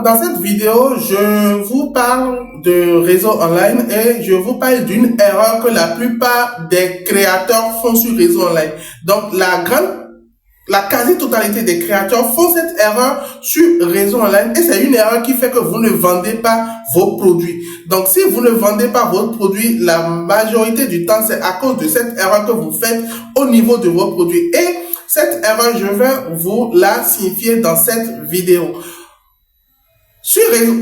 dans cette vidéo, je vous parle de réseau online et je vous parle d'une erreur que la plupart des créateurs font sur réseau online. Donc, la quasi-totalité des créateurs font cette erreur sur réseau online et c'est une erreur qui fait que vous ne vendez pas vos produits. Donc, si vous ne vendez pas votre produit, la majorité du temps, c'est à cause de cette erreur que vous faites au niveau de vos produits. Et cette erreur, je vais vous la signifier dans cette vidéo.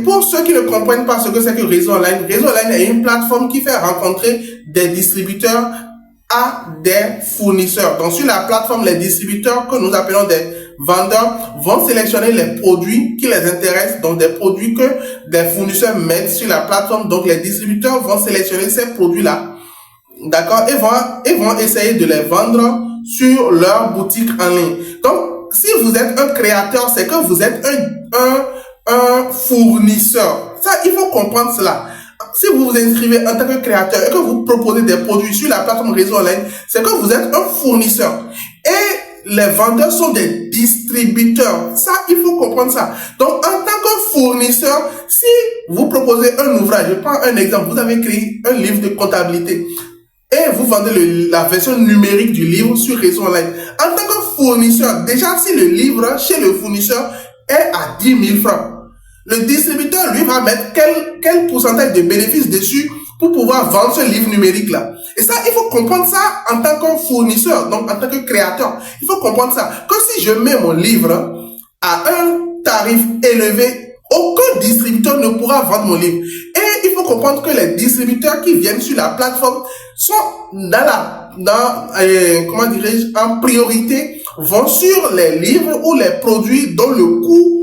Pour ceux qui ne comprennent pas ce que c'est que réseau online est une plateforme qui fait rencontrer des distributeurs à des fournisseurs. Donc, sur la plateforme, les distributeurs que nous appelons des vendeurs vont sélectionner les produits qui les intéressent, donc des produits que des fournisseurs mettent sur la plateforme. Donc, les distributeurs vont sélectionner ces produits-là, d'accord, et vont essayer de les vendre sur leur boutique en ligne. Donc, si vous êtes un créateur, c'est que vous êtes un fournisseur. Ça, il faut comprendre cela. Si vous vous inscrivez en tant que créateur et que vous proposez des produits sur la plateforme réseau online, c'est que vous êtes un fournisseur. Et les vendeurs sont des distributeurs. Ça, il faut comprendre ça. Donc, en tant que fournisseur, si vous proposez un ouvrage, je prends un exemple, vous avez créé un livre de comptabilité et vous vendez la version numérique du livre sur réseau online. En tant que fournisseur, déjà, si le livre chez le fournisseur est à 10 000 francs, le distributeur, lui, va mettre quel pourcentage de bénéfices dessus pour pouvoir vendre ce livre numérique-là. Et ça, il faut comprendre ça en tant que fournisseur, donc en tant que créateur. Il faut comprendre ça. Que si je mets mon livre à un tarif élevé, aucun distributeur ne pourra vendre mon livre. Et il faut comprendre que les distributeurs qui viennent sur la plateforme sont comment dirais-je, en priorité, vont sur les livres ou les produits dont le coût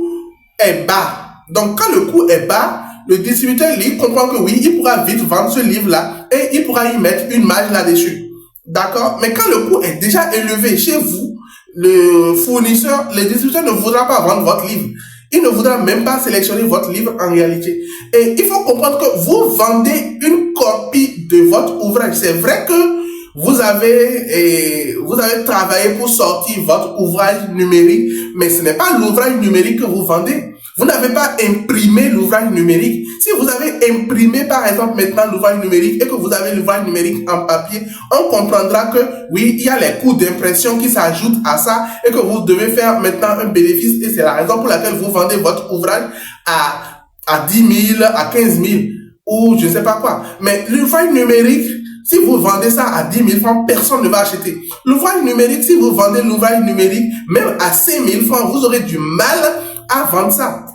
est bas. Donc, quand le coût est bas, le distributeur, il comprend que oui, il pourra vite vendre ce livre-là et il pourra y mettre une marge là-dessus. D'accord? Mais quand le coût est déjà élevé chez vous, le fournisseur, le distributeur ne voudra pas vendre votre livre. Il ne voudra même pas sélectionner votre livre en réalité. Et il faut comprendre que vous vendez une copie de votre ouvrage. C'est vrai que vous avez travaillé pour sortir votre ouvrage numérique, mais ce n'est pas l'ouvrage numérique que vous vendez. Vous n'avez pas imprimé l'ouvrage numérique. Si vous avez imprimé, par exemple, maintenant l'ouvrage numérique et que vous avez l'ouvrage numérique en papier, on comprendra que, oui, il y a les coûts d'impression qui s'ajoutent à ça et que vous devez faire maintenant un bénéfice. Et c'est la raison pour laquelle vous vendez votre ouvrage à 10 000, à 15 000 ou je ne sais pas quoi. Mais l'ouvrage numérique, si vous vendez ça à 10 000 francs, personne ne va acheter. L'ouvrage numérique, si vous vendez l'ouvrage numérique, même à 5 000 francs, vous aurez du mal à vendre ça.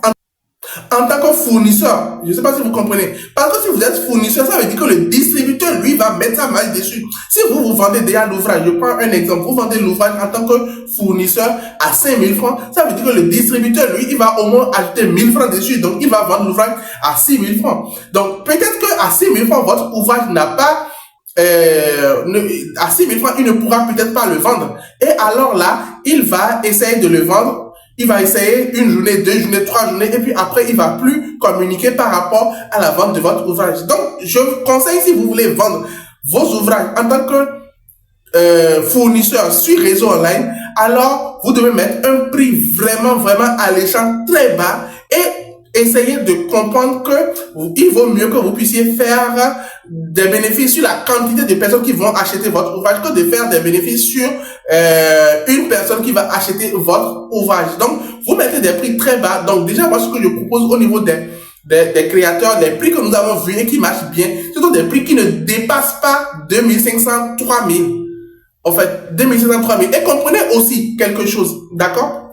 En tant que fournisseur, je ne sais pas si vous comprenez. Parce que si vous êtes fournisseur, ça veut dire que le distributeur, lui, va mettre sa marge dessus. Si vous vendez déjà l'ouvrage, je prends un exemple, vous vendez l'ouvrage en tant que fournisseur à 5 000 francs, ça veut dire que le distributeur, lui, il va au moins ajouter 1 000 francs dessus. Donc, il va vendre l'ouvrage à 6 000 francs. Donc, peut-être qu'à 6 000 francs, votre ouvrage n'a pas à 6 000 francs, il ne pourra peut-être pas le vendre. Et alors là, il va essayer de le vendre. Il va essayer une journée, 2 journées, 3 journées, et puis après, il va plus communiquer par rapport à la vente de votre ouvrage. Donc, je vous conseille, si vous voulez vendre vos ouvrages en tant que fournisseur sur réseau online, alors vous devez mettre un prix vraiment alléchant, très bas, et essayez de comprendre que il vaut mieux que vous puissiez faire des bénéfices sur la quantité de personnes qui vont acheter votre ouvrage que de faire des bénéfices sur une personne qui va acheter votre ouvrage. Donc, vous mettez des prix très bas. Donc, déjà, moi, ce que je propose au niveau des créateurs, les prix que nous avons vus et qui marchent bien, ce sont des prix qui ne dépassent pas 2500, 3000. En fait, 2500, 3000. Et comprenez aussi quelque chose, d'accord?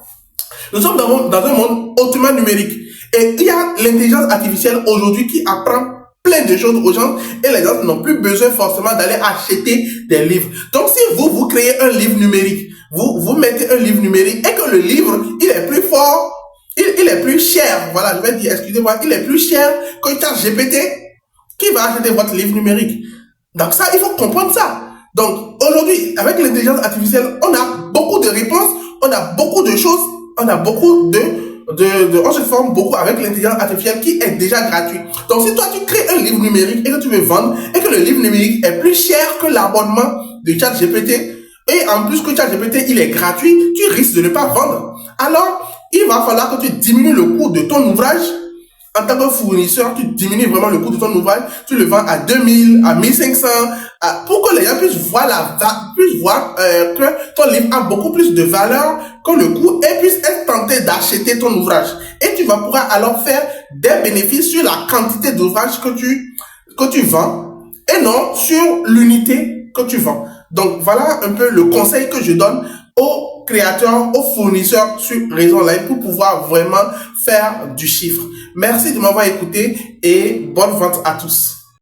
Nous sommes dans un monde hautement numérique. Et il y a l'intelligence artificielle aujourd'hui qui apprend plein de choses aux gens et les gens n'ont plus besoin forcément d'aller acheter des livres. Donc, si vous créez un livre numérique, vous mettez un livre numérique et que le livre, il est plus fort, il est plus cher, voilà, je vais dire, excusez-moi, il est plus cher que ChatGPT, qui va acheter votre livre numérique? Donc ça, il faut comprendre ça. Donc, aujourd'hui, avec l'intelligence artificielle, on a beaucoup de réponses, on a beaucoup de choses, on a beaucoup on se forme beaucoup avec l'intelligence artificielle qui est déjà gratuite. Donc, si toi, tu crées un livre numérique et que tu veux vendre et que le livre numérique est plus cher que l'abonnement de ChatGPT et en plus que ChatGPT, il est gratuit, tu risques de ne pas vendre. Alors, il va falloir que tu diminues le coût de ton ouvrage en tant que fournisseur, tu diminues vraiment le coût de ton ouvrage, tu le vends à 2000, à 1500, pour que les gens puissent voir que ton livre a beaucoup plus de valeur que le coût et puissent être tentés d'acheter ton ouvrage. Et tu vas pouvoir alors faire des bénéfices sur la quantité d'ouvrages que tu vends et non sur l'unité que tu vends. Donc voilà un peu le conseil que je donne aux créateurs, aux fournisseurs sur Réseau Online pour pouvoir vraiment faire du chiffre. Merci de m'avoir écouté et bonne vente à tous.